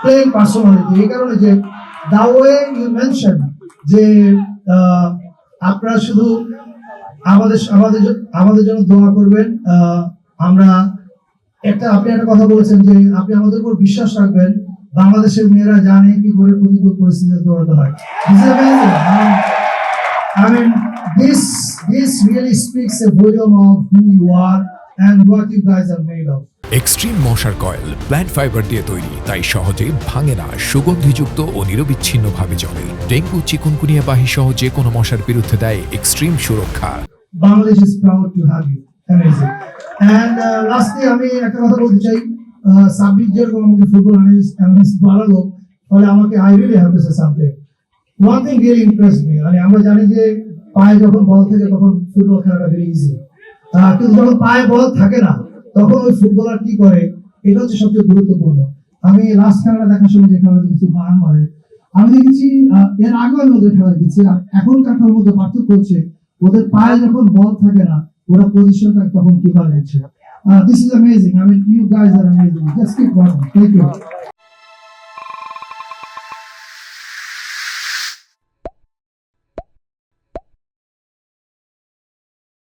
playing personality. এই কারণে যে the way you mention যে আপনারা শুধু আমাদের জন্য দোয়া করবেন। আমরা আপনি একটা কথা বলেছেন যে আপনি আমাদের উপর বিশ্বাস রাখবেন। বাংলাদেশের মেয়েরা জানে কি করে প্রতিকূল পরিস্থিতিতে দৌড়াতে হয়। I mean, this really speaks a volume of who you are and what you guys are made of. Extreme মশার কয়েল প্ল্যান্ট ফাইবার দিয়ে তৈরি, তাই সহজে ভাঙে না, সুগন্ধিযুক্ত ও নিরবিচ্ছিন্নভাবে জ্বলে। ডেঙ্গু, চিকুনগুনিয়া বাহি সহ যে কোনো মশার বিরুদ্ধে দেয় এক্সট্রিম সুরক্ষা। Bangladesh is proud to have you. Amazing. And lastly, আমি একটা কথা বলতে চাই, সাব্বির যেরকম আমাকে ফুটবল অ্যানালিস্ট বানালো, ফলে আমাকে I really have to say something. One thing really impressed me. মানে আমরা জানি যে পায়ে যখন বল থাকে তখন ফুটবল খেলাটা ভেরি ইজি, কিন্তু যখন পায়ে বল থাকে না তখন ওই ফুটবলার কি করে, এটা হচ্ছে সবচেয়ে গুরুত্বপূর্ণ। আমি লাস্ট খেলাটা দেখার সময় যে খেলা দেখেছি মায়ানমারে, আমি দেখেছি এর আগে আমি ওদের খেলা দেখেছি, এখনকার খেলার মধ্যে পার্থক্য হচ্ছে ওদের পায়ে যখন বল থাকে না ওরা পজিশনটা তখন কিভাবে নিচ্ছে। This is amazing. I mean, you guys are amazing. Just keep running. Thank you.